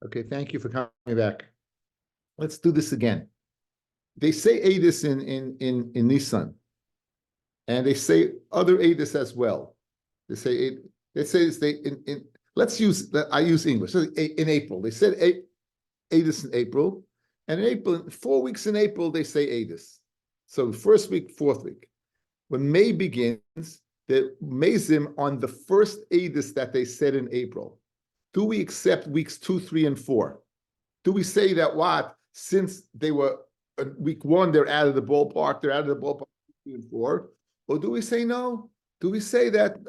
Okay, thank you for coming back. Let's do this again. They say Adis in Nisan, and they say other Adis as well. They say in let's use I use English. So in April, they said Adis in April, and in April, 4 weeks in April, they say Adis. So first week, fourth week. When May begins, the Mayzim on the first Adis that they said in April. Do we accept weeks 2, 3, and 4? Do we say that since they were week 1, they're out of the ballpark, 2, 3, and 4? Or do we say no? Do we say that,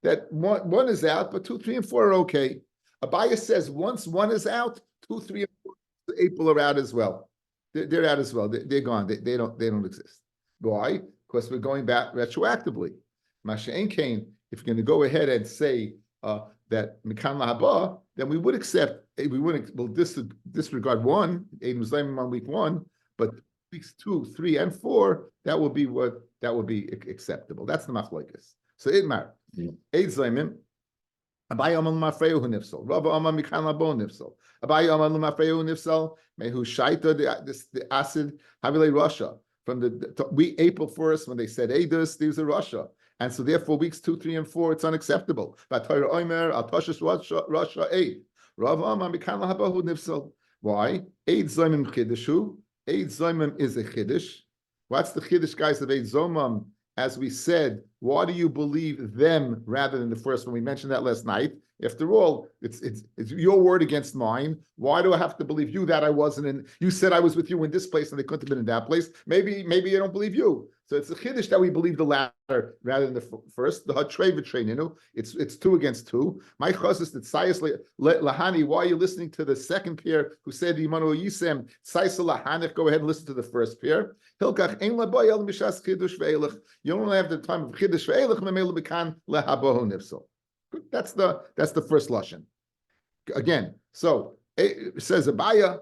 that one is out, but 2, 3, and 4 are okay? Abaya says once 1 is out, 2, 3, and 4, April are out as well. They're out as well. They're gone. They don't exist. Why? Because we're going back retroactively. Masha Ein Kain, if you're going to go ahead and say that Mikan Lahaba, then we would accept, we'll disregard 1, Eidim Zayim on week 1, but weeks 2, 3, and 4, that will be acceptable. That's the machlokes. So Idmar, Eid Zayim, Abaye Amal Mafreyu Nifsal, Rabba Amal Mikan Labo Nifsal, Abaye Amal Mafreyu Nifsal, Mehu Shaita the acid Havile Russia. From the April 1st, when they said Eidus, there's a Russia. And so therefore, weeks 2, 3, and 4, it's unacceptable. But Torah Omer, Al Toshis Russia 8. Rav Amam Mikan Lahabahu Nifsal. Why? Eid Zomim Chiddishu. Eid Zomim is a Chiddish. What's the Chiddish, guys, of Eid Zomim? As we said, why do you believe them rather than the first one? We mentioned that last night. After all, it's your word against mine. Why do I have to believe you that I wasn't in? You said I was with you in this place and they couldn't have been in that place. Maybe I don't believe you. So it's a chiddush that we believe the latter rather than the first. The hatrei v'treinu. It's 2 against 2. My chassis that sayas lahani. Why are you listening to the second pair who said Yimanu Yisem sayas lahanich? Go ahead and listen to the first pair. Hilkach ein laboy el mishas chiddush ve'elach. You don't have the time of chiddush ve'elach memelu bekan lehabohu nifsal. That's the first lashon. Again, so it says Abaya.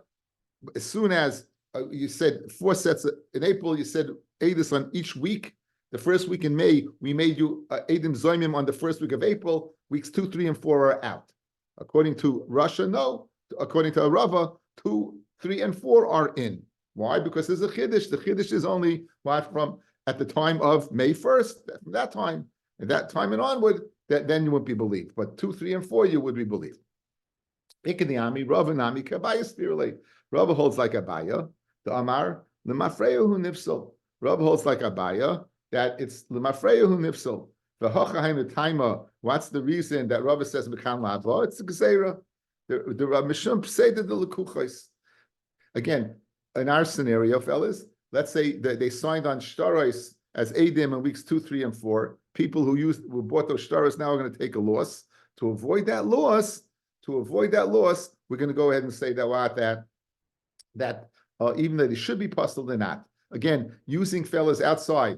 As soon as you said 4 sets in April, you said Eidus on each week. The first week in May, we made you Eidim Zoimim on the first week of April. Weeks 2, 3, and 4 are out. According to Russia, no. According to Rava, 2, 3, and 4 are in. Why? Because there's a chiddush. The chiddush is only from at the time of May 1st. From that time, and that time and onward, then you wouldn't be believed. But 2, 3, and 4, you would be believed. Ikadiami, Rava Nami, Kabaya spiritually. Rava holds like Abaya. The Amar, the Mafreyu hu nifsal. Rava holds like Abaya that it's the Mafreyu hu nifsal. The Hochaheim the Taima. What's the reason that Rava says Mekan La'avo? It's the Gezerah. The Mishum Pseida the Lekuchos. Again, in our scenario, fellas, let's say that they signed on shtaros as Eidim in weeks 2, 3, and 4. People who bought those shtaros now are going to take a loss. To avoid that loss, we're going to go ahead and say that even though they should be puzzled, they're not. Again, using fellas outside,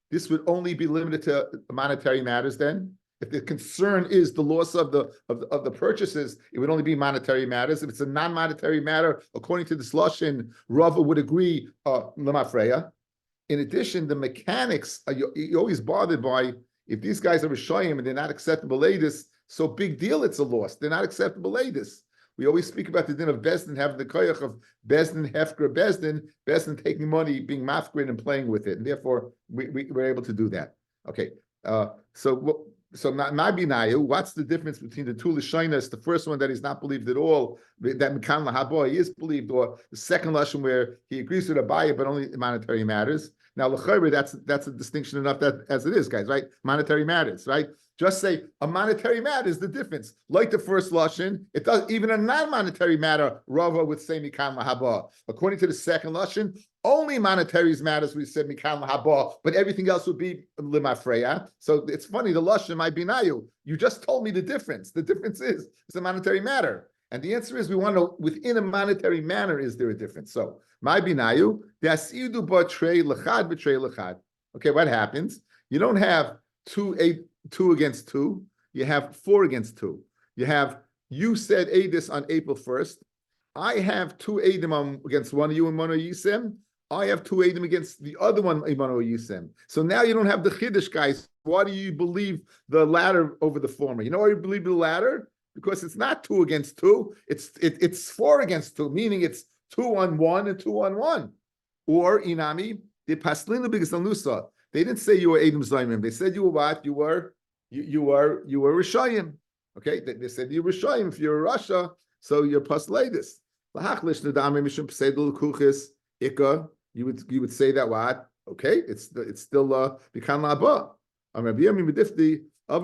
this would only be limited to monetary matters. Then, if the concern is the loss of the purchases, it would only be monetary matters. If it's a non-monetary matter, according to this lashon, Rava would agree lemafreya. In addition, the mechanics you're always bothered by. If these guys are Rishayim and they're not acceptable Eidus, so big deal, it's a loss. They're not acceptable Eidus. We always speak about the din of Bezdin having the koyach of Bezdin, Hefker, Bezdin taking money, being mafgrid and playing with it. And therefore, we're able to do that. Okay. So Mabinayu, what's the difference between the two Lashonos? The first one that he's not believed at all, that Mekan Lahabo, he is believed, or the second Lashon where he agrees with Abaya, but only monetary matters. Now, L'chayre, that's a distinction enough that as it is, guys, right? Monetary matters, right? Just say a monetary matter is the difference. Like the first lashon, it does even a non-monetary matter. Rava would say mikan lahaba. According to the second lashon, only monetary matters we said mikan lahaba, but everything else would be limafreya. So it's funny. The lashon might be nayu. You just told me the difference. The difference is it's a monetary matter, and the answer is we want to know within a monetary manner is there a difference? So my binayu dasidu b'trei lechad b'trei lechad. Okay, what happens? You don't have 2 against 2, you have 4 against 2. You said Eidus on April 1st. I have 2 Eidim against one of you in Mano Yisem. I have 2 Eidim against the other one in Mano Yisem. So now you don't have the Chiddush, guys. Why do you believe the latter over the former? You know why you believe the latter? because it's not 2 against 2. It's 4 against 2, meaning it's 2 on 1 and 2 on 1. Or inami the paslinu because they didn't say you were Edom Zaymim. They said you were what? You were Rishayim. Okay, they said you were Rishayim. If you're a Rasha, so you're pasledis. You would say that what? Okay, it's still bikan laba. Rabbi Yomi medifti of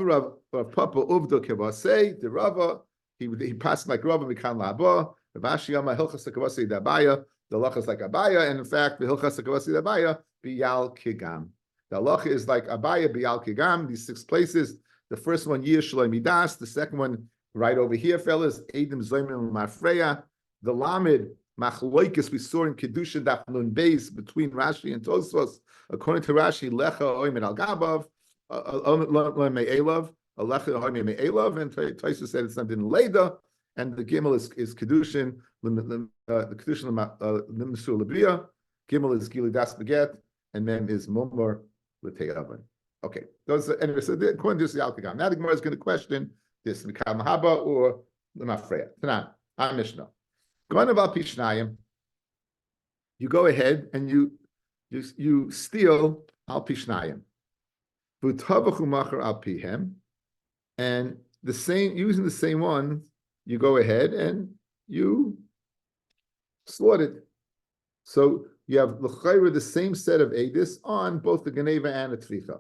Papa Uvdo Kevasei the Rava he passed like Rava bikan laba. Rashi Yama Hilchas Kevasei Dabaya. The halacha is like Abaya, and in fact, the Hilchas Kevasei Dabaya biyal kigam. The halacha is like Abaya biyal kigam. These 6 places. The first one Yir Shalom Midas. The second one right over here, fellas, Edom Zaymim Mafreya. The Lamed Machloikis we saw in Kedusha Daf Nun Beis between Rashi and Tosfos. According to Rashi, Lecha Oimed Al Gabav, Me'elav, Alecha Oimed Me'elav, and Tosfos said it's something Leda, and the Gimel is Kedushin, the Kedushin Limsur Labia, Gimel is Gilidas Beget, and Mem is Mumar L'Te'avan. Okay, those anyway. So according to this Yalkagam, now the Gemara is going to question this Mikal Mahaba or Lemafreya. Tanan, our Mishnah. Going about Pishnayim, you go ahead and you steal Al Pishnayim. V'tavachu Machar Al Pihem, and the same using the same one, you go ahead and you slaughtered. So you have l'chayra the same set of edis on both the Geneva and the Tvicha.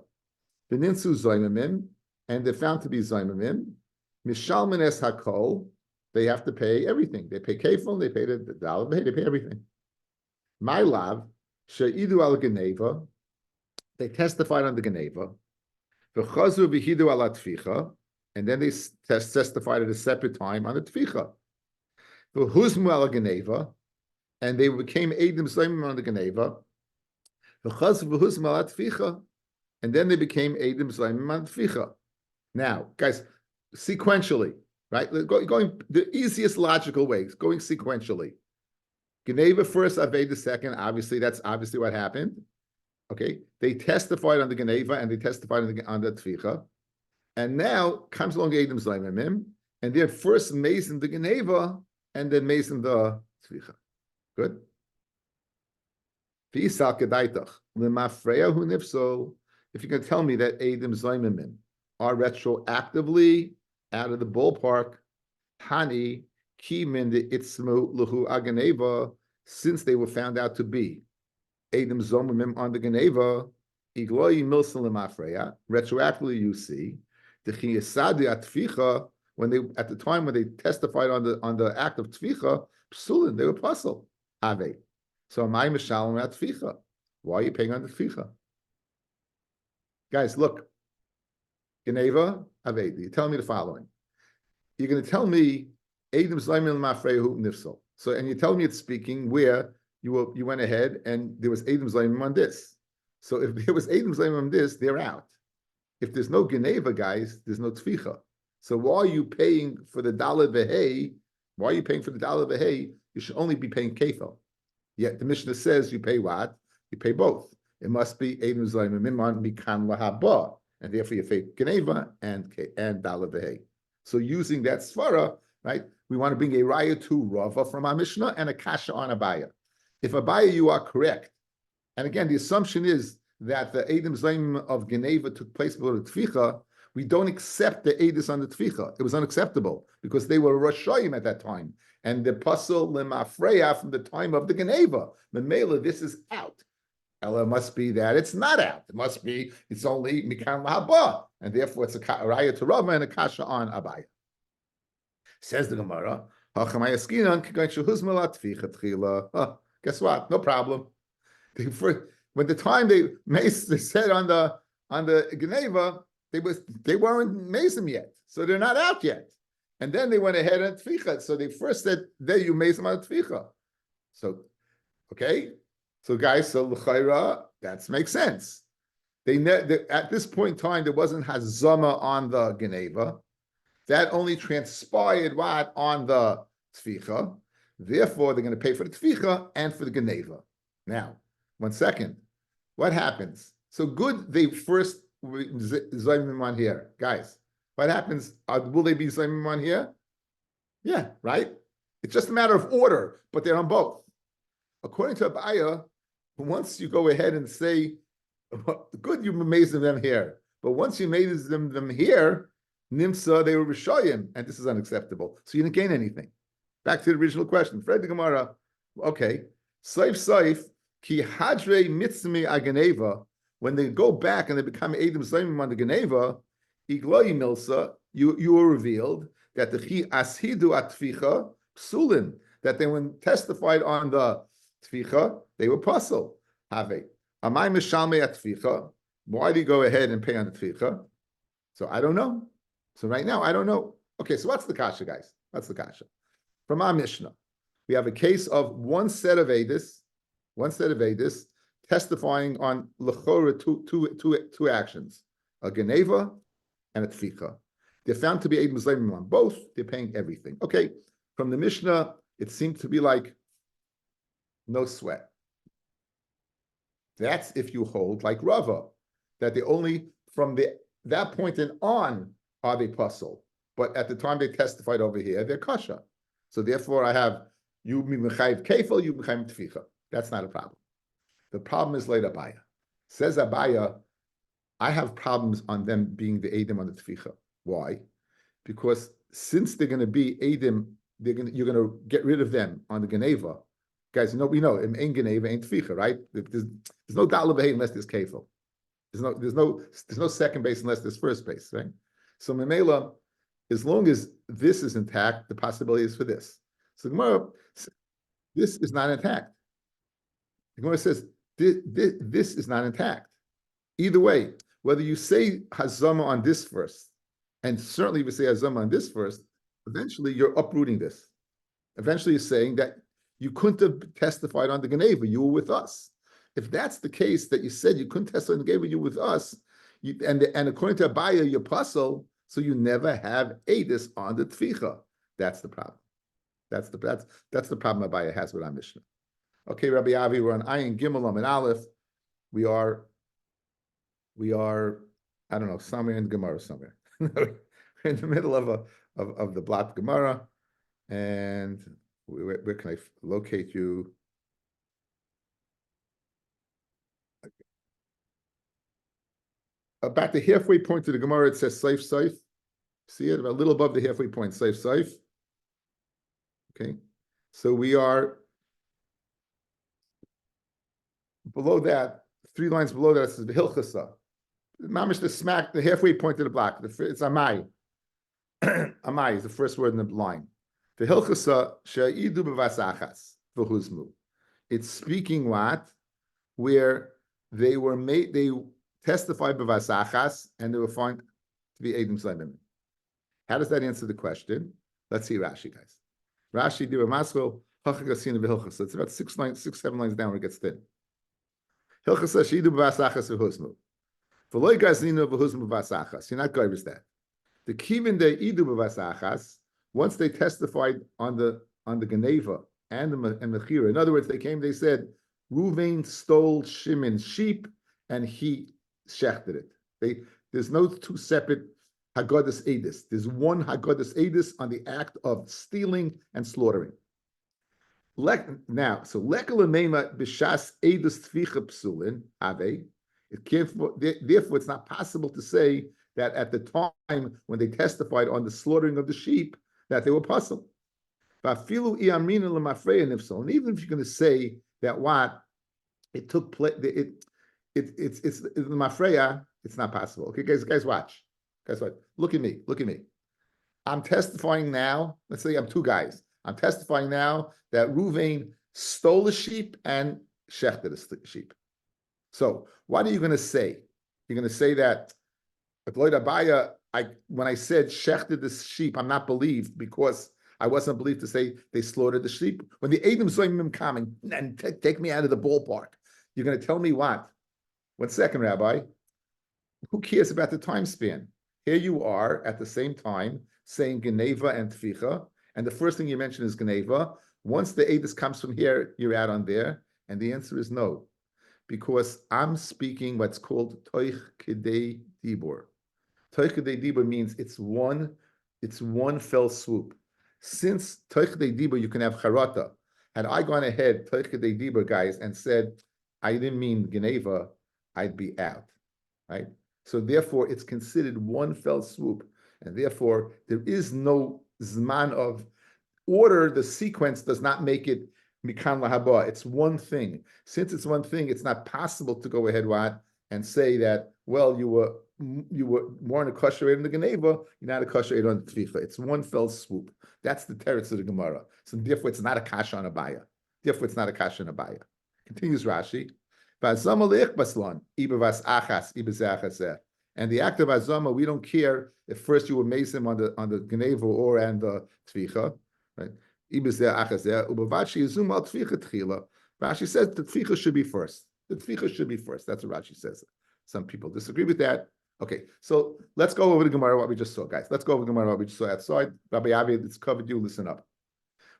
The Ninsu Zaymimim, and they're found to be Zaymimim. Mishalmin es hakol, they have to pay everything. They pay kefil, they pay the dollar, they pay everything. My lav, she'idu al Geneva, they testified on the Geneva. V'chazru v'hidu al Tvicha, and then they testified at a separate time on the Tvicha. V'huzmu al Geneva, and they became Eidim Zaymim on the Geneva. V'chazru v'huzmu al Tvicha, and then they became Eidim Zaymim on Tvicha. Now, guys, sequentially, right? Going the easiest logical ways, going sequentially. Geneva first, Aved second. Obviously, that's obviously what happened. Okay, they testified on the Geneva and they testified on the Tvicha, and now comes along Eidim Zaymim, and they're first mazing the Geneva and then mazing the Tvicha. Good. V'isal kedaitach lemafreya hu nifsol. If you can tell me that Eidim Zaymim are retroactively out of the ballpark, Hani Kimin the Itzmu Luhu Aganeva, since they were found out to be Eidim Zaymim on the Geneva, Igloi Milsalim Afreya, retroactively you see, the Chiyasadi Atficha, when they at the time when they testified on the act of Tficha, Psulin, they were puzzled. Ave. So my Mishalim Atficha. Why are you paying on the Tficha? Guys, look. Geneva, Aved. You're telling me the following. You're going to tell me Eidim Zaymim Mafrehu Nifsal. So, and you're telling me it's speaking where you went ahead and there was Eidim Zaymim on this. So if there was Eidim Zaymim on this, they're out. If there's no Geneva, guys, there's no Tficha. So why are you paying for the dollar behei? Why are you paying for the dollar behei? You should only be paying kefil. Yet the Mishnah says you pay what? You pay both. It must be Eidim Zaymim on mikan lahaba. And therefore you pay Geneva and Dalad Behei. So using that svara, right, we want to bring a raya to Rava from our Mishnah and a kasha on Abaya. If Abaya, you are correct, and again, the assumption is that the Eidim Zaymim of Geneva took place before the Tficha, we don't accept the Eidis on the Tficha. It was unacceptable because they were Rashayim at that time. And the Pasal Lemafreya from the time of the Geneva. Memela, this is out. Ella must be that it's not out. It must be it's only Mikan Lahaba, and therefore it's a raya to Rava and a kasha on Abaya. Says the Gemara, guess what? No problem. When the time they said on the Geneva, they weren't mazim yet, so they're not out yet. And then they went ahead and tficha. So they first said, "There you mazim on tficha." So, okay. So guys, so l'chayra, that makes sense. At this point in time, there wasn't hazama on the Geneva. That only transpired what? On the Tficha. Therefore, they're going to pay for the Tficha and for the Geneva. Now, 1 second. What happens? So good, they first Zaymim on here. Guys, what happens? Will they be Zaymim on here? Yeah, right? It's just a matter of order, but they're on both. According to Abaya, once you go ahead and say, good, you made them here, but once you made them here, Nimsa, they were Rishoyim, and this is unacceptable. So you didn't gain anything. Back to the original question. Fred the Gemara, okay. Saif, ki hadre mitzmi aganeva, when they go back and they become Eidim Saimim on the Geneva, igloyi milsa, you were revealed that the chi ashidu atficha psulin, that they when testified on the tficha, they were puzzle. Have amai mishalme atficha. Why do you go ahead and pay on the tficha? So I don't know. So right now I don't know. Okay, so what's the kasha, guys? What's the kasha? From our Mishnah, we have a case of one set of Edis testifying on lechora two actions, a geneva and a tficha. They're found to be Eidim Zayim on both. They're paying everything. Okay, from the Mishnah, it seemed to be like no sweat. That's if you hold like Rava, that they only from that point in on are they puzzle, but at the time they testified over here, they're kasha. So therefore, I have you mechayiv kefil, you mechayiv tficha. That's not a problem. The problem is later Abaya. Says Abaya, I have problems on them being the Eidim on the tficha. Why? Because since they're going to be Eidim, you're going to get rid of them on the Geneva. Guys, we know in Geneva ain't tficha, right? There's no daleh behay unless there's kefil. There's no second base unless there's first base, right? So Memela, as long as this is intact, the possibility is for this. So Gemara, this is not intact. The Gemara says this is not intact. Either way, whether you say Hazama on this first, and certainly if you say Hazama on this first, eventually you're uprooting this. Eventually you're saying that you couldn't have testified on the Geneva, you were with us. If that's the case, that you said you couldn't testify on the Geneva, you were with us, and according to Abaya, you're puzzle, so you never have Edis on the Tficha. That's the problem. That's the problem Abaya has with our Mishnah. Okay, Rabbi Avi, we're on Ayin Gimel and Aleph. We are, I don't know, somewhere in the Gemara somewhere. We're in the middle of the Blat Gemara, and where can I locate you? About the halfway point to the Gemara, it says Saif. See it? A little above the halfway point, Saif. Okay. So we are below that, 3 lines below that, it says Hilchasa. Mamish the halfway point to the block. It's Amai. Amai is the first word in the line. The Hilchasa she'idu b'vasachas v'huzmu. It's speaking what? Where they testified b'vasachas and they were found to be Eidim Slemim. How does that answer the question? Let's see Rashi, guys. Rashi do a masro hachagasina v'hilchasa. It's about 7 lines down where it gets thin. Hilchasa she'idu b'vasachas v'huzmu. V'loi gazinu v'huzmu b'vasachas. You're not going with that. The kivin de idu b'vasachas. Once they testified on the Geneva and the Mechira. In other words, they said Ruvain stole Shimon's sheep and he shechted it. There's no 2 separate Haggadas Edis. There's one Haggadas Edis on the act of stealing and slaughtering. Now, so Lekala Mema B'Shas Edis Tficha Psulin Ave. Therefore, it's not possible to say that at the time when they testified on the slaughtering of the sheep, that they were puzzled. And even if you're going to say that what it took place, it's mafreya, it's not possible. Okay, guys, watch. Guys, watch. Look at me. I'm testifying now. Let's say I'm 2 guys. I'm testifying now that Ruvain stole a sheep and shechted a sheep. So what are you going to say? You're going to say that when I said shechted the sheep, I'm not believed because I wasn't believed to say they slaughtered the sheep. When the Eidim Zoimim coming and take me out of the ballpark, you're going to tell me what? 1 second, Rabbi. Who cares about the time span? Here you are at the same time saying Geneva and Tficha, and the first thing you mention is Geneva. Once the Eidim comes from here, you're out on there, and the answer is no, because I'm speaking what's called Toich Kedei Dibur. Toich Kedei Dibur means it's one fell swoop. since Teichidei Dibur, you can have Charata. Had I gone ahead, Teichidei Dibur, guys, and said, I didn't mean Geneva, I'd be out, right? So therefore, it's considered one fell swoop. And therefore, there is no Zman of order. The sequence does not make it Mikan Lahaba. It's one thing. Since it's one thing, it's not possible to go ahead, what, and say that, well, you weren't a kosher in the Geneva, you're not a kosher on the Tvicha. It's one fell swoop. That's the teretz of the Gemara. So therefore, it's not a kasha on a baya. Therefore, it's not a kasha on a baya. Continues Rashi. And the act of azama, we don't care if first you were mason on the Geneva or and the Tvicha, right? Rashi says the Tvicha should be first. The Tvicha should be first. That's what Rashi says. Some people disagree with that. Okay, so let's go over the Gemara, what we just saw, guys. Let's go over the Gemara, what we just saw outside. Rabbi Avi, it's covered you, listen up.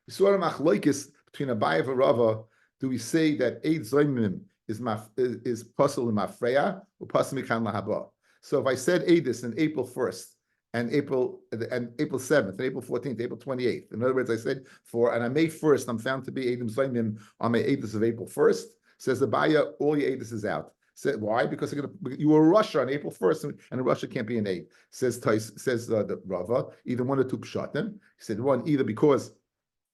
We saw a machloikis between Abaye and Rava. Do we say that Eid Zoymim is pasul in Mafreya or pasul mikan lahaba? So if I said Eidis in April 1st and April 7th and April 14th, April 28th, in other words, I said and on May 1st, I'm found to be Eidim Zoymim on my Eidis of April 1st, says the Baya, all your Eidis is out. Said why? Because you were Russia on April 1st, and Russia can't be an Eid. Says the Rava, either one or two pshatim. He said one, either because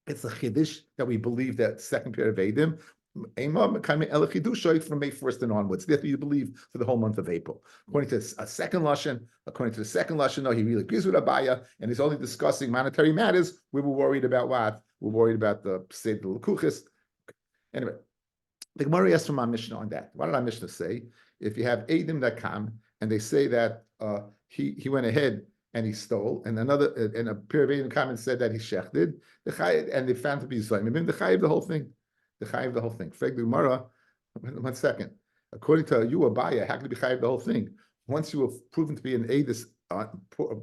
it's a chiddush that we believe that second pair of Eidim, from May 1st and onwards. Therefore, you believe for the whole month of April. According to the second Lashon, no, he really agrees with Abaya, and he's only discussing monetary matters. We were worried about what? We're worried about the Seder L'Kuchis. Anyway, the Gemara asks from our Mishnah on that. What did our Mishnah say? If you have Eidim that come, and they say that he went ahead and he stole, and a pair of Eidim come and said that he shechted, and they found to be Zoymim, the Chayiv the whole thing. The Chayiv the whole thing. Frag the Gemara, 1 second. According to you, Abaya, how can it be Chayiv the whole thing? Once you were proven to be an Eidus, bad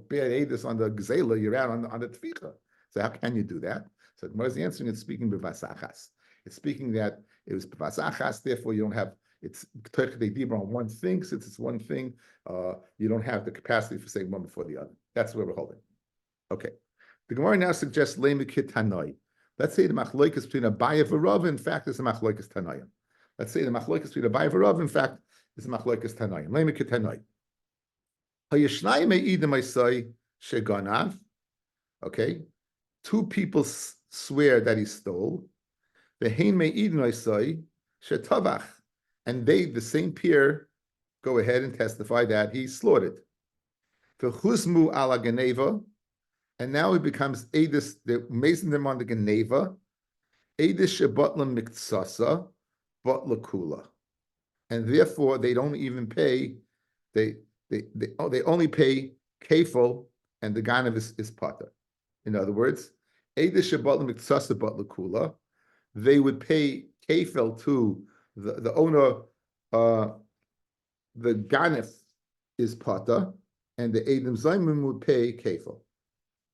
Eidus on the Gzela, you're out on the Tvicha. So how can you do that? So the Gemara is answering, it's speaking b'vasachas. It's speaking that it was b'vasachas, therefore you don't have, it's Teichidei Dibur on one thing. Since it's one thing, you don't have the capacity for saying one before the other. That's where we're holding. Okay. The Gemara now suggests Leimikit Hanoi. Let's say the machloikas between Abaye and Rav, in fact, is a machloikas Tanoim. Let's say the machloikas between Abaye and Rav, in fact, is a machloikas Tanoim. Leimikit Hanoi. Hayishnai me'idim Isai sheganav. Okay. Two people swear that he stole. Vehein me'idim Isai shetavach. And they, the same peer, go ahead and testify that he slaughtered. V'chuzmu ala geneva, and now it becomes Eidis, they're mason them on the geneva, Eidis shebotla miktsasa, botla kula. And therefore they don't even pay, they only pay kefil, and the ganav is potter. In other words, Eidis shebotla miktsasa, botla kula, they would pay kefil to the owner, the ganef is pata, and the Eidim Zaymim would pay kefil.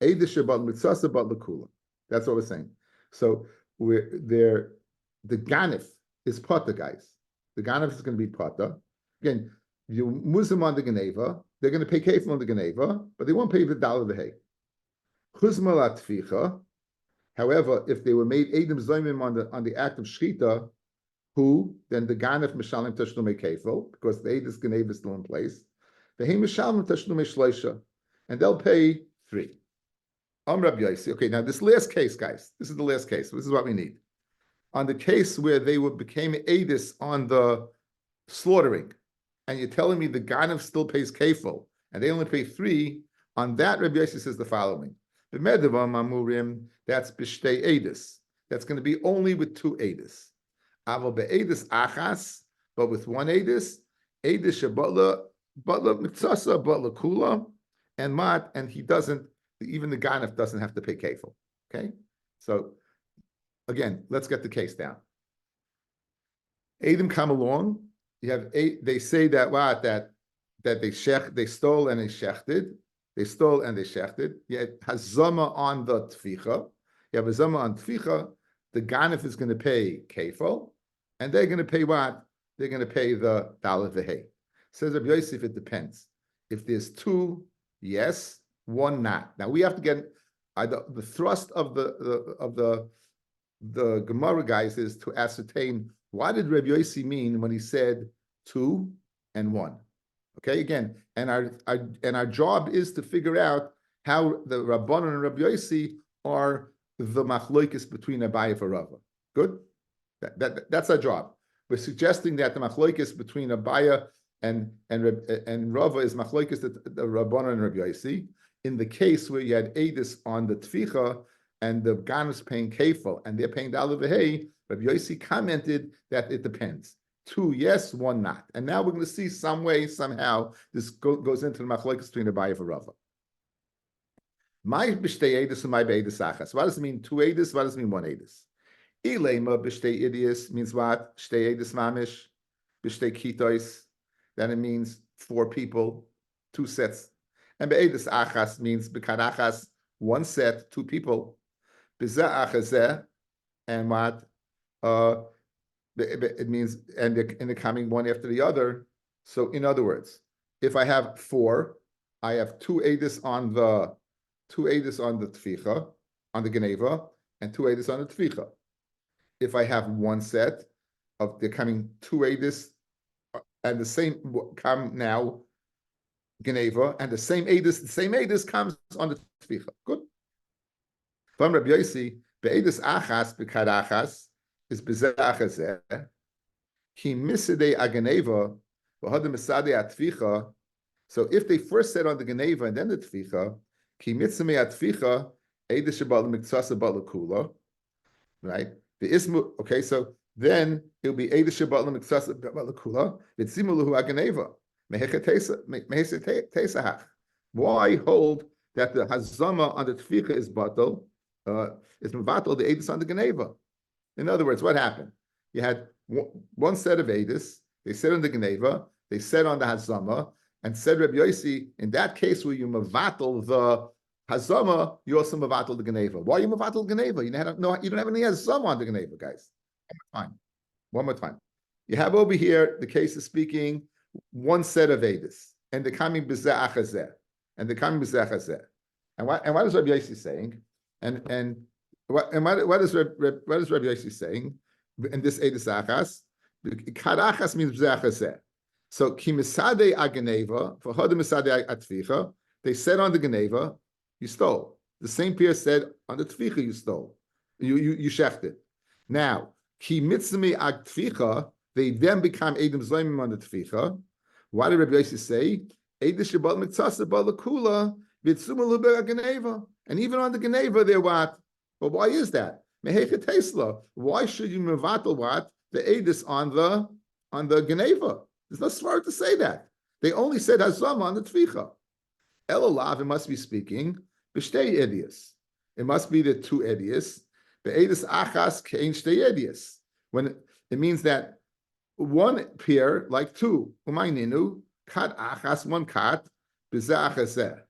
Eidish Shabbat Mitzasa Bat Lakula. That's what we're saying. So the ganef is pata, guys. The ganef is going to be pata. Again, you Muslim on the Geneva, they're going to pay kefil on the Geneva, but they won't pay the dollar the hay. Chuzma la tficha. However, if they were made Eidim Zaymim on the act of shchita, then the ganef mishalim tashlumei kefil, because the Eidis Geneva is still in place. The hey mishalim tashlumei shleisha, and they'll pay 3. Rabbi Yossi. Okay, now this last case, guys, this is the last case. This is what we need. On the case where they became Eidis on the slaughtering, and you're telling me the ganef still pays kefil, and they only pay 3, on that Rabbi Yossi says the following. The medavam amurim, that's b'shtei Eidis. That's going to be only with 2 Eidis. Aval be'edis achas, but with 1 edis, edis shebutla mitzasa butla kula, and mat, and he doesn't. Even the ganef doesn't have to pay kefil. Okay, so again, let's get the case down. Edim come along. You have they say that they stole and they shechted. They stole and they shechted. You have hazama on the tficha. You have hazama on tficha. The ganef is going to pay kefil. And they're going to pay what? They're going to pay the dollar v'hei. Says Rabbi Yosef, it depends. If there's 2, yes, 1 not. Now we have to get the thrust of the Gemara guys is to ascertain what did Rabbi Yossi mean when he said 2 and 1. Okay, again, and our job is to figure out how the Rabbanan and Rabbi Yossi are the machloikis between Abaye and Rava. Good, that's our job. We're suggesting that the machloikis between Abaye and Rava is machloikis the Rabbanan and Rabbi Yossi. In the case where you had Eidus on the Tficha and the Gan is paying Kefal and they're paying Daled V'Hei, Rabbi Yossi commented that it depends. 2 yes, 1 not. And now we're going to see some way, somehow, this goes into the machlokes between Abaye and Rava. My b'shtei edus and my be'edus achas. What does it mean 2 edus? What does it mean 1 edus? Ilema b'shtei edus means what? Shtei edus mamish, b'shtei kitois. Then it means 4 people, 2 sets. And be'edus achas means b'karachas, 1 set, 2 people. B'zeh achazeh, and what? It means, and they're coming one after the other. So in other words, if I have 4, I have 2 edus on the tficha, on the geneva, and 2 edus on the tficha. If I have 1 set of they're coming 2 edus, and the same come now geneva, and the same edus comes on the tficha. Good. From Rabbi Yossi, be'edus achas b'karachas is bezeh he misidei ageneva v'hadem misadei atficha. So if they first said on the geneva and then the tficha, ki mitzmei atficha eidish shabal miktsasa balakula, right? The ismu. Okay, so then it'll be eidish shabal miktsasa balakula. Vitzimulahu ageneva meheka tesahach. Why hold that the hazama on the tficha is batal? Is mevatel the eidus on the geneva? In other words, what happened? You had 1 set of edus. They said on the geneva. They said on the hazama, and said Rabbi Yossi. In that case, where you mevatel the hazama, you also mevatel the geneva. Why you mevatel the geneva? You don't have any hazama on the geneva, guys. One more time. You have over here the case is speaking 1 set of edus, and they're coming b'zeh achazeh, and they're coming b'zeh achazeh. And what is Rabbi Yossi saying? And what is Rabbi Yossi saying in this edus achas? Karachas means b'zeh. So ki misadei ageneva for hodem misadei atficha. They said on the geneva, you stole. The same peer said on the tficha, you stole. You shechted. Now ki mitzmi atficha. They then become edim zoymim on the tficha. Why did Rabbi Yossi say edish shabal mitzasa balakula vitzumalu be'ageneva? And even on the geneva, they're what? Well, why is that? Why should you mevatel what? The edus on the geneva? There's no svara to say that. They only said hazama on the tficha. Elolav, it must be speaking b'shtei edius. It must be the 2 edius. The edus achas kein shtei edius. When it means that 1 pair, like 2, umayninu kat achas 1 kat b'zeh achazeh.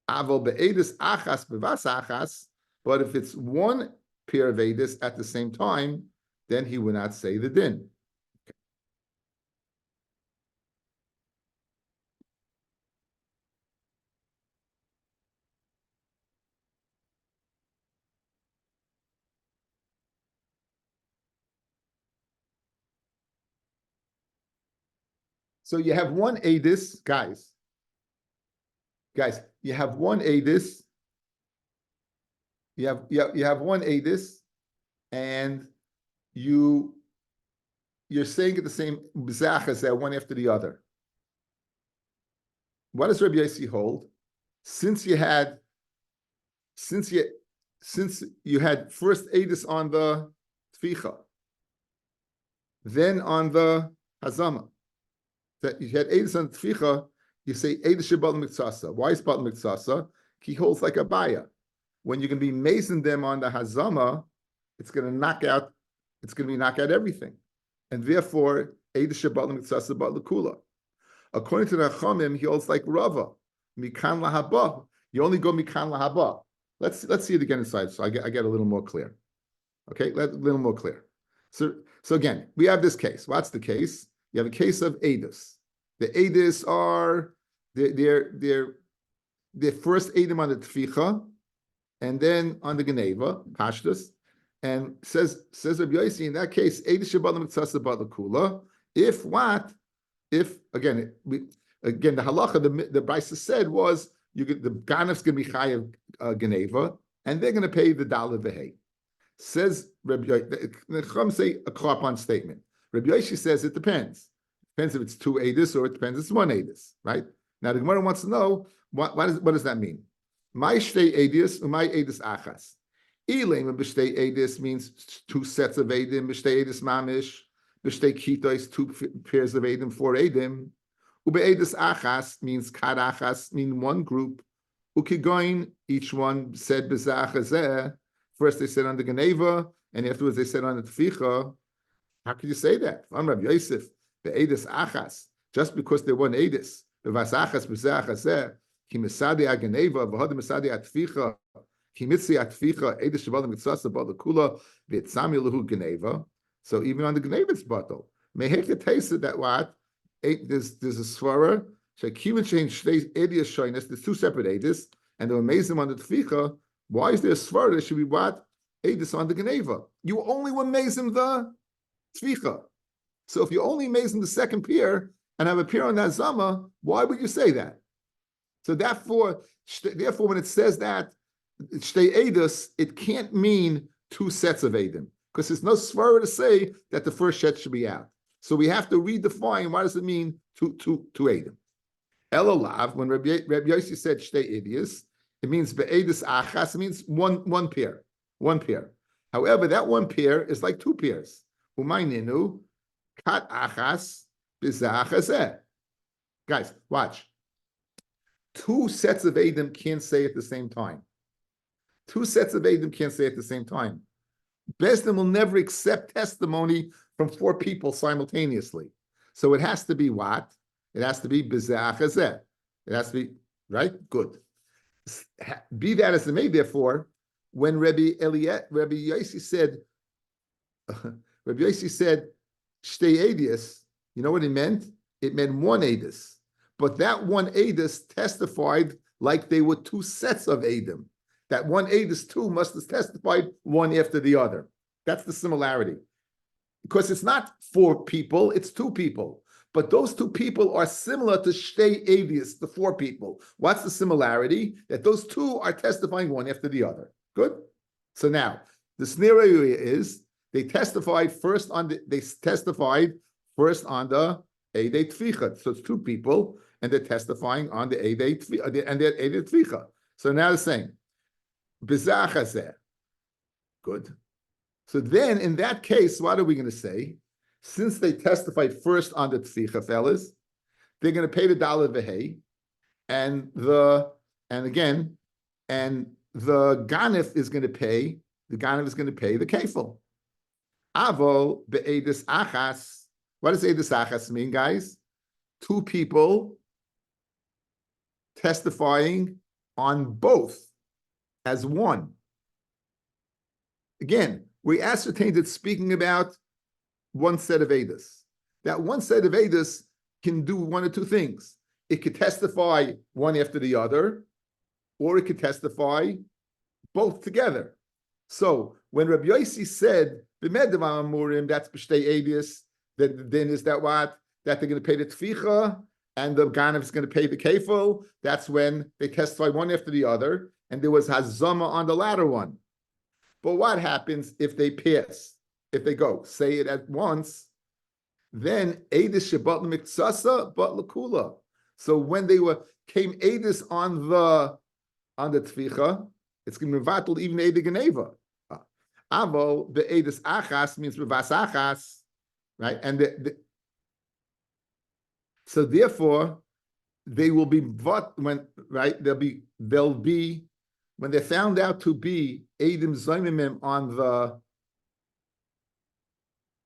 Aval be'edus achas b'vas achas. But if it's 1 pair of edus at the same time, then he would not say the din. Okay. So you have 1 edus, guys. You have 1 edus. You have 1 edus, and you're saying it the same b'zachas that one after the other. What does Rabbi Yossi hold? Since you had first edus on the tficha, then on the hazama, that you had edus on the tficha, you say edus shebal miktsasa. Why is bal miktsasa? He holds like a baya. When you're going to be mazing them on the hazama, it's going to knock out everything. And therefore, according to the Chachamim, he holds like Rava. Mikan lahaba. You only go mikan lahaba. Let's see it again inside, so I get a little more clear. Okay, a little more clear. So again, we have this case. What's the case? You have a case of edus. The edus are they're first edim on the tficha, and then on the Geneva, Pashtus, and says Rabbi Yossi, in that case, Eidish Shabbat Mitzvah Bat Kula. If what? If again, the halacha the Brisa said was the ganef's going to be chayav Geneva, and they're going to pay the dollar v'hei. Says Rabbi Yossi, the Chum say a clarpon statement. Rabbi Yossi says it depends. Depends if it's two edis or it depends if it's one edis, right? Now the Gemara wants to know what does that mean? My shtei edis or my edis achas. Elim b'shtei edis means two sets of edim. B'shtei edis mamish. B'shtei kitois, two pairs of edim, four edim. Ube edis achas means kad achas, mean one group. Ukigoin, each one said b'zachazeh. First they said on the Geneva, and afterwards they said on the Tficha. How can you say that? I'm Rabbi Yosef, the Edis Achas, just because they're one Edis. The Vas Achas b'zachazeh, ki misadi ageneva, v'hod misadi atficha, ki mitzi atficha, Edis shabalim mitzvasa b'al kula, v'etzami lehu Geneva. So even on the Geneva it's batal. May hake the taste that what? There's a svara, shekiven change shtei Edis shoyness, there's two separate Edis, and they're amazing on the Tficha. Why is there a svara? There should be what? Edis on the Geneva. You only were amazing the Tficha. So if you only amazing the second pier and have a pier on that Zama, why would you say that? So therefore, when it says that Shtei Edis, it can't mean two sets of Edim, because there's no svara to say that the first set should be out. So we have to redefine what does it mean two Edim. Elolav, when Rabbi Yossi said Shtei Edis, it means be'edis achas. It means one pair. However, that one pair is like two pairs. Umayninu kat achas b'zachazeh. Guys, watch. Two sets of edim can't say at the same time. Besdin will never accept testimony from four people simultaneously. So it has to be what? It has to be b'zachazeh. It has to be right. Good. Be that as it may, therefore, when Rabbi Yossi said, Shtei Edis, you know what it meant? It meant one Edis. But that one Edis testified like they were two sets of Edim. That one Edis too must have testified one after the other. That's the similarity. Because it's not four people, it's two people. But those two people are similar to Shtei Edis, the four people. What's the similarity? That those two are testifying one after the other. Good? So now, the scenario is they testified first on the Eidei Tficha. So it's two people, and they're testifying on the Eidei Tficha. So now they're saying, B'zachazeh. Good. So then, in that case, what are we going to say? Since they testified first on the Tficha, fellas, they're going to pay the dollar v'hei, and the ganef is going to pay the kefil. Avo be'edis achas. What does edis achas mean, guys? Two people testifying on both as one. Again, we ascertained it's speaking about one set of edis. That one set of edis can do one of two things. It could testify one after the other, or it could testify both together. So when Rabbi Yossi said, that's b'shtei edis, then is that what? That they're going to pay the tficha, and the ganef is going to pay the kefil. That's when they testify one after the other, and there was hazama on the latter one. But what happens if they pass? If they go, say it at once, then edis shebat l'miktsasa but l'kula. So when they came edis on the tficha, it's going to be vatal even edis geneva. Avo the edis achas means b'vas achas, right? And so therefore they will be when they'll be when they're found out to be edim zoymimim on the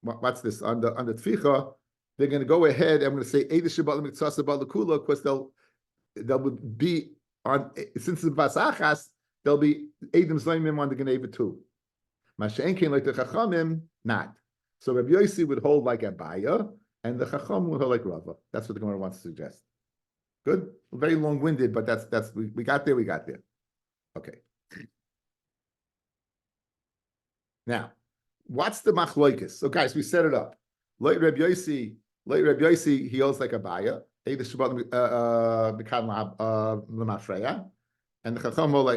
what's this on the tficha, they're going to go ahead. I'm going to say edis shebat l'miktsasa but l'kula, because they'll be on, since it's vasachas, they'll be edim zoymim on the geneva too. Mashen came like the chachamim, not. So Rabbi Yossi would hold like Abaya, and the chacham would hold like Rava. That's what the Gemara wants to suggest. Good, very long-winded, but that's we got there. Okay. Now, what's the machloikis? So, guys, we set it up. Late Rabbi Yossi, he holds like a baya. And the Chacham like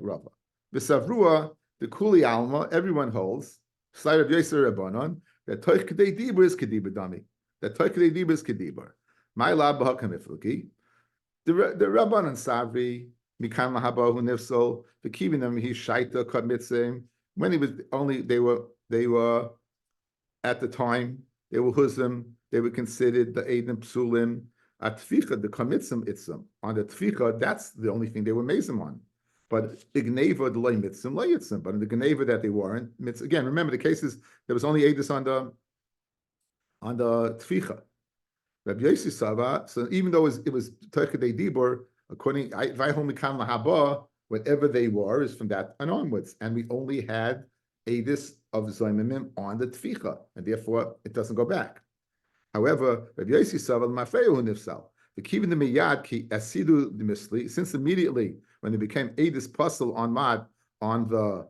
Rava. The Savrua, the Kuli Alma, everyone holds. Slide of Yossi Rabbanon. That Toich Kedei Dibur is Kedibur Dami. That Toich Kedei Dibur is Kedibur. My lab b'hakam ifluki. The Rabbanon Savri Mikan Mahaba Hu Nifsol. The Kivinam he Shaita Kat Mitzim. When he was only they were at the time they were huzim, they were considered the Eidim Psulim. At Tficha, the Kamitzim Itzim. On the Tficha, that's the only thing they were Mazim on. But Igneva, the Lay Mitzim, Lay Itzim. But in the Geneva that they weren't, again, remember the cases, there was only Eidus on the Tficha. Rabbi Yossi Sava, so even though it was Terkadei Dibur, according Vayhom Mikan Lahaba, whatever they were is from that and onwards. And we only had Eidus of Zoimimim on the Tficha, and therefore it doesn't go back. However, Rabbi Yossi Sava Mafreyu Nifsal. The Kivin the Miyad Ki Asidu the Misli, since immediately when they became Eidus Puzzle on Mad on the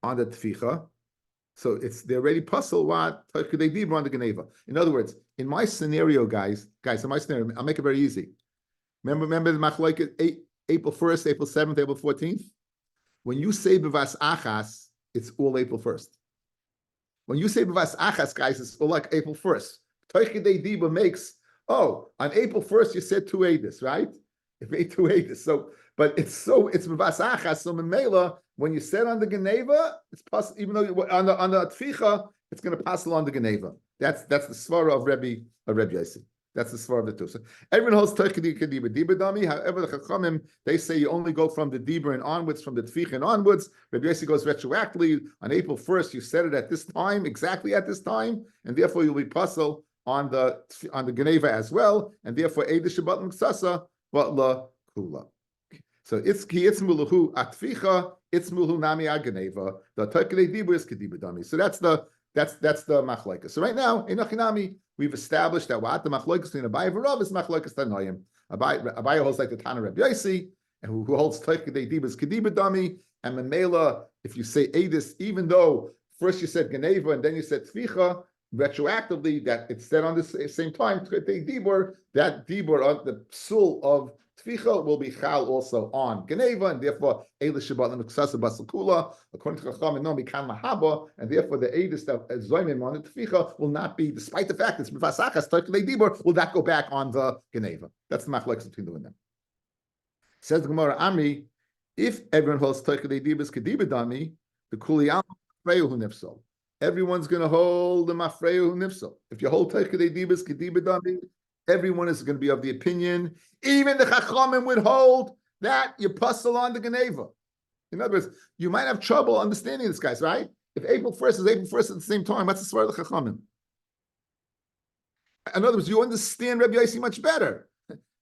Tficha, so they're already puzzle what they deeper on the Geneva. In other words, in my scenario, guys, in my scenario, I'll make it very easy. Remember the Machlokes April 1st, April 7th, April 14th? When you say Bevas Achas, it's all April 1st. When you say Bevas Achas, guys, it's all like April 1st. Toichidei Diba makes, on April 1st, you said 2 Eidus, right? It made 2 Eidus. So, but it's Bevas Achas, so Memela, when you said on the Geneva, it's possible, even though on the Tficha, it's going to pass along the Geneva. That's the svara of Rabbi Yossi. That's the svara of the two. So everyone holds Toichidei Kediba Diba Dami. However, the Chachamim, they say you only go from the Diba and onwards, from the Tficha and onwards. Rabbi Yossi goes retroactively. On April 1st, you said it at this time, exactly at this time, and therefore you'll be puzzled on the Geneva as well, and therefore Eid Shabbat M'Ksasa, but La Kula. So it's Mulahu Atficha, it's Mulahu Nami Geneva. The Toichidei Diba is Kediba Dami. So that's the machlokes. So right now, in Achinami, we've established that what the machlokes between Abaye and Rav is machlokes Tanoim. Abaye holds like the Tana Rabbi Yossi, and who holds Toichidei Diba is Kediba Dami. And Memela, if you say Eidus, even though first you said Geneva and then you said Tficha, retroactively that it's said on the same time, that Dibur on the psul of Tficha will be chal also on Geneva, and therefore Eila Shabbat L'Miksasa Basakula, according to Chacham and Nomi Kan Mahaba, and therefore the Eidus of Zoimim on the Tficha will not be, despite the fact it's Mivasachas Toichidei Dibur, will not go back on the Geneva. That's the machlokes between the women. Says the Gemara Amri, if everyone holds Toichidei Dibur is Kediba Dami, the Kuliyam Freyu Nifsol. Everyone's going to hold the Mafreyu Nifsol. If you hold Toichidei Dibur is Kediba Dami, everyone is going to be of the opinion. Even the Chachamim would hold that you puzzle on the Geneva. In other words, you might have trouble understanding this, guys, right? If April 1st is April 1st at the same time, what's the svar of the Chachamim? In other words, you understand Rabbi Yossi much better.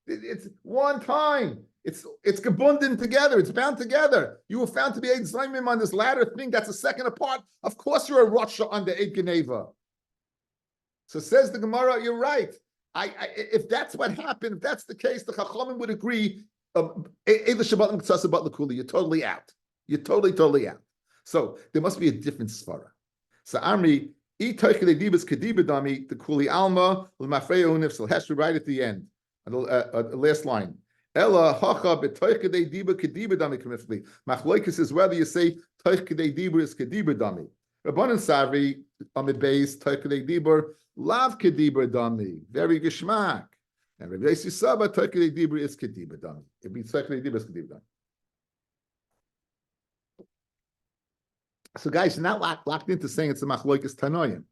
It's one time. It's gebunden together. It's bound together. You were found to be Eid Zayimim on this latter thing. That's a second apart. Of course, you're a Rotsha on the Eid Geneva. So says the Gemara, you're right. If that's what happened, if that's the case, the Chachamim would agree. You're totally out. You're totally out. So there must be a different svara. So Amri, the Kuli Alma, so has to right at the end, the last line. Ella hacha b'toichidei diba kediba dami kamifli. Machlokes is whether you say toichidei diba is kediba dami. Rabbanan Savri amid beis toichidei diba lav kediba dami. Very geschmack. And Rabbi Yossi Saba toichidei diba is kediba dami. It means toichidei diba is kediba dami. So guys, you're not locked into saying it's a machlokes tanoim.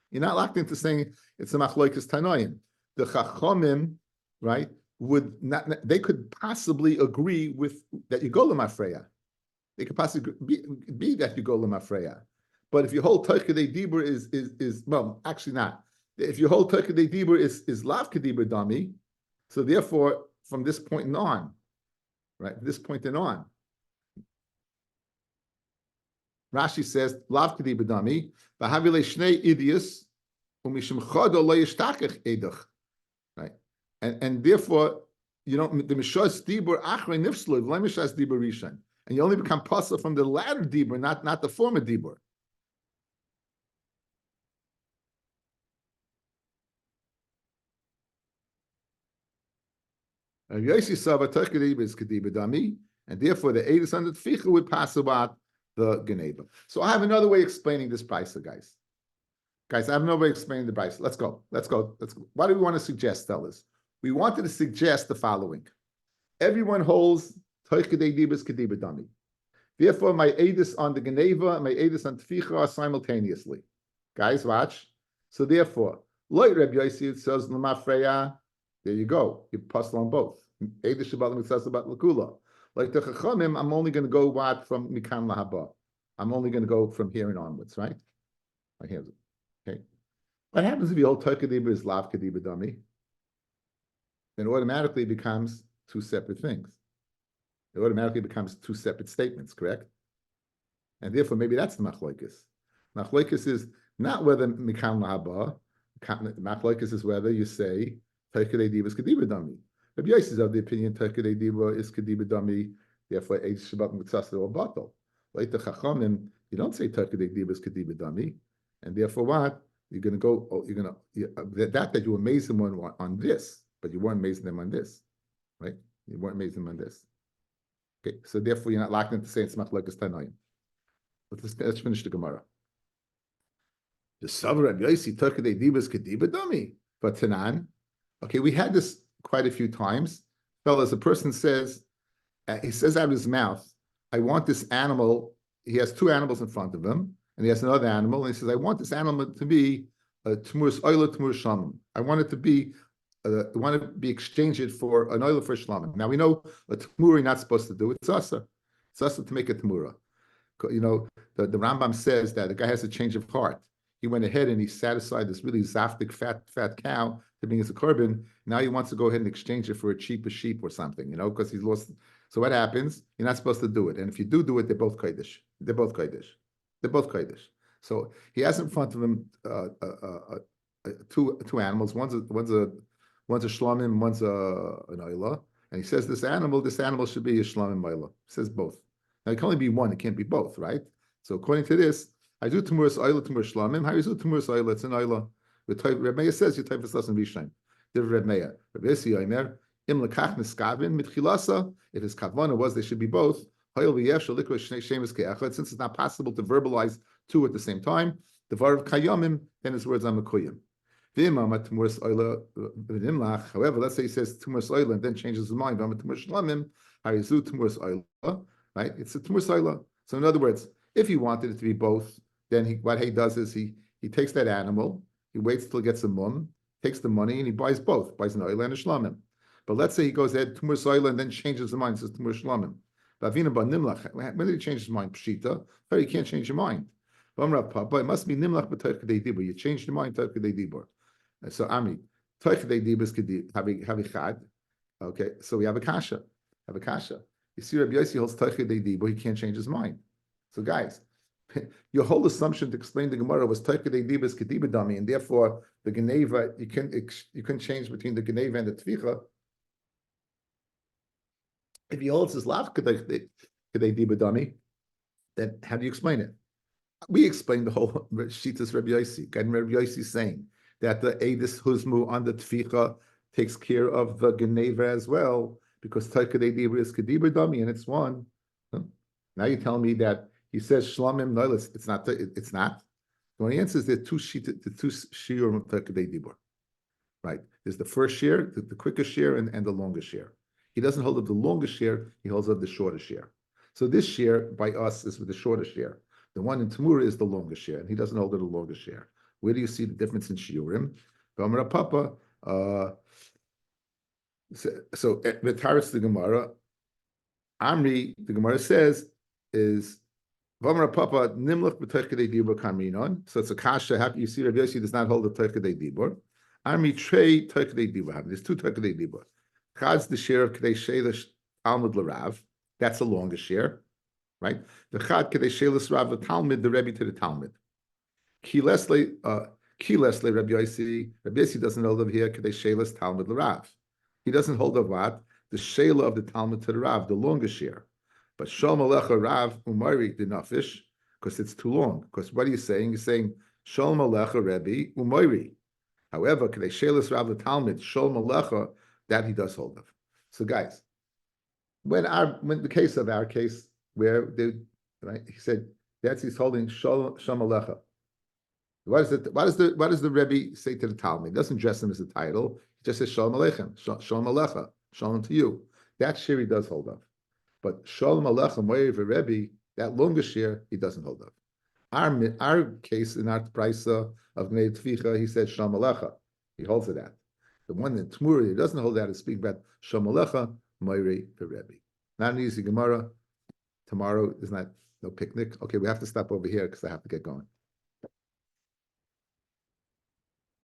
You're not locked into saying it's a machlokes tanoim. The chachamim, right? Would not, they could possibly agree with that you go lemafreya. They could possibly be that you go lemafreya. But if you hold Toichidei Dibur is well, actually not. If you hold Toichidei Dibur is lav kedibur dami, so therefore from this point and on, right? This point and on, Rashi says lav kedibur dami v'havile shnei idius umishum chado lo yishtakech edach. And therefore, the Mishas Dibur Achrei Nifsluv, Mishas Dibur Rishon. And you only become pasal from the latter dibur, not the former dibur. And therefore the Eidus on the Tficha would pass about the Geneva. So I have another way of explaining this price, guys. Guys, I have another way of explaining the price. Let's go. What do we want to suggest, fellas? We wanted to suggest the following. Everyone holds Toichadei Dibas Kediba Dami. Therefore, my Eidus on the Geneva and my Eidus on Tficha are simultaneously. Guys, watch. So therefore, Loit Reb Yossi, it says Lamafreya. There you go. You puzzle on both. Eidus Shabbat Mitzvah about Lakula. Like the Chachamim, I'm only going to go from Mikan Lahaba. I'm only going to go from here and onwards, right? Okay. What happens if you hold Toichadei is Lav Kediba Dami? Then automatically becomes two separate things. It automatically becomes two separate statements, correct? And therefore, maybe that's the machlokes. Machlokes is not whether mikam lahaba. Machlokes is whether you say Toichadei diba is kediba dami. Rabbi Yossi is of the opinion Toichadei diba is kediba dami. Therefore, eish shabbat mitzvah or batal. Like the chachamim, you don't say Toichadei diba is kediba dami, and therefore what? You're going to go. Oh, you're going to that you amaze them on this, but you weren't amazing them on this, right? You weren't amazing them on this. Okay, so therefore you're not locked into saying it's machlokes tanoim. Let's finish the Gemara. The Savar Rabbi Yossi Toichadei dibas kediba dami. But Tanan, okay, we had this quite a few times. Fellas, a person says, he says out of his mouth, I want this animal. He has two animals in front of him, and he has another animal, and he says, I want this animal to be a Tmuras Oila Tmur Shamim. I want it to be want to be exchanged for an oil for shlamim. Now we know a tamura you're not supposed to do. It's asa. It's asa to make a tamura. You know, the Rambam says that the guy has a change of heart. He went ahead and he satisfied this really zaftig fat cow to being as a korban. Now he wants to go ahead and exchange it for a cheaper sheep or something, you know, because he's lost. So what happens? You're not supposed to do it. And if you do it, they're both kodesh. They're both kodesh. They're both kodesh. So he has in front of him two animals. One's a shlamim, one's an oila, and he says this animal should be a shlamim oila. He says both. Now it can only be one; it can't be both, right? So according to this, I do tumuras oila, tumuras shlamim. How you do tumuras oila? It's an oila. Reb Meir says you type this lesson rishon. Div Reb Meir. Reb Yossi Omer im lekach neskavin mitchilasa. If his kavana was they should be both. Since it's not possible to verbalize two at the same time, the var of kayamim, then his words are mekuyim. However, let's say he says tumuras oila and then changes his mind. Right? It's a tumuras oila. So in other words, if he wanted it to be both, then what he does is he takes that animal, he waits till he gets a mum, takes the money, and he buys both, buys an oila and a shlamim. But let's say he goes ahead tumuras oila and then changes his mind, says tumuras shlamim. When did he change his mind? Pshita. Oh, you can't change your mind. It must be nimlach b'toichadei dibur. You changed your mind toichadei dibur. So Ami, toichadei dibur is havichad. Okay, so we have a kasha. You see, Rabbi Yossi holds toichadei dibur. He can't change his mind. So guys, your whole assumption to explain the Gemara was toichadei dibur is kediba dami, and therefore the Geneva you can change between the Geneva and the Tficha. If he holds his lav kedei diba dami, then how do you explain it? We explained the whole Shitas Rabbi Yossi. And Rabbi Yossi saying that the Eidus Huzmu on the Tficha takes care of the Geneva as well, because kedei diba is kediba dami, and it's one. Now you tell me that he says shlamim no, it's not. It's not. The only answer is there are two shiur of kedei diba. Right? There's the first shear, the quickest shear, and the longest shear. He doesn't hold of the longest share, he holds of the shortest share. So this share by us is with the shortest share. The one in Tamura is the longest share, and he doesn't hold of the longest share. Where do you see the difference in shiurim? V'amar Papa, so the Taras the Gemara, Amri, the Gemara says, is V'amar Papa, Nimlach b'toichadei dibur kamrinon. So it's a kasha. You see Rabbi Yossi does not hold the toichadei dibur. Amri trei toichadei dibur. There's two toichadei dibur. Chad's the share of Kedei Shelish Talmud L'Rav. That's the longest share, right? The Chad Kedei Shelish Rav the Talmud, the Rebbe to the Talmud. Ki Leslie Rabbi Yossi. Rabbi Yossi doesn't hold of here Kedei Shelish Talmud L'Rav. He doesn't hold of what? The Shela of the Talmud to the Rav, the longest share. But Shalom Alecha Rav Umari the Nafish, because it's too long. Because what are you saying? You're saying Shalom Alecha Rebbe Umari. However, Kadeshelis Rav the Talmud Shalom Alecha, that he does hold of. So guys, when the case of our case where they, right, he said that's he's holding Shalom Alecha. What does the Rebbe say to the Talmud? He doesn't address him as a title. He just says Shalom Aleichem, Shalom Alecha, Shalom to you. That shir he does hold of. But Shalom Aleichem, Moed Rebbe, that longer shir he doesn't hold of. Our case in our Praisa of Gnei Tvicha, he said Shalom Alecha. He holds to that. The one in Tmura he doesn't hold that is speaking about Shalom Alecha, Moed Rebbe. Not an easy Gemara. Tomorrow is not no picnic. Okay, we have to stop over here because I have to get going.